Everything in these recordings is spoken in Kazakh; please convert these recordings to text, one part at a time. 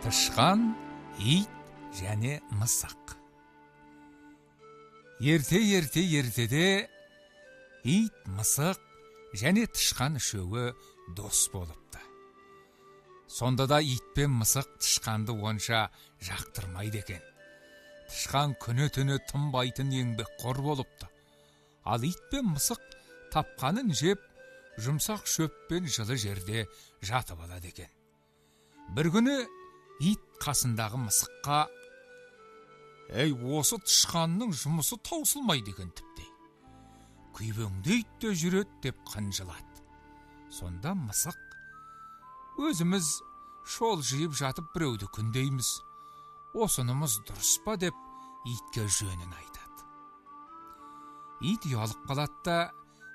Тышқан, ит және мысық. Ертеде ит, мысық және тышқан үшеуі дос болыпты. Сонда да ит пен мысық тышқанды онша жақтырмайды екен. Тышқан күні-түні тынбайтын еңбекқор болыпты. Ал ит пен мысық тапқанын жеп, жұмсақ шөп пен жылы жерде жатып алады екен. Бір күні ит қасындағы мысыққа: «Әй, осы тышқанның жұмысы таусылмайды екен тіптей. Күйбеңдейді де жүреді» деп қынжылады. Сонда мысық: «Өзіміз шол жиып жатып біреуді күндейміз. Осынымыз дұрыс па?» деп итке жөнін айтады. Ит ұялып қалады да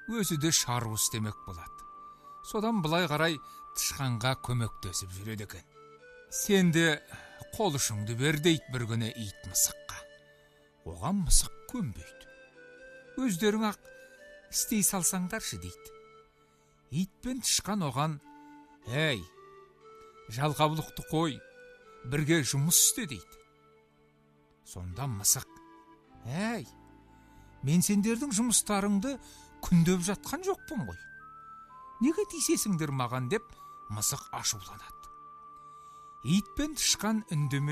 өзі де шаруа істемек болады. Содан былай қарай тышқанға көмектесіп жүреді екен. «Сен де қол ұшыңды бер» дейді бір күні ит мысыққа. Оған мысық көнбейді. «Өздерің ақ істей салсаңдаршы» дейді. Ит пен тышқан оған: «Әй, жалқаулықты қой, бірге жұмыс істе» дейді. Сонда мысық: «Әй, мен сендердің жұмыстарыңды күндеп жатқан жоқпын ғой. Неге тиісесіңдер маған?» деп мысық ашуланады. Ит пен тышқан үндемей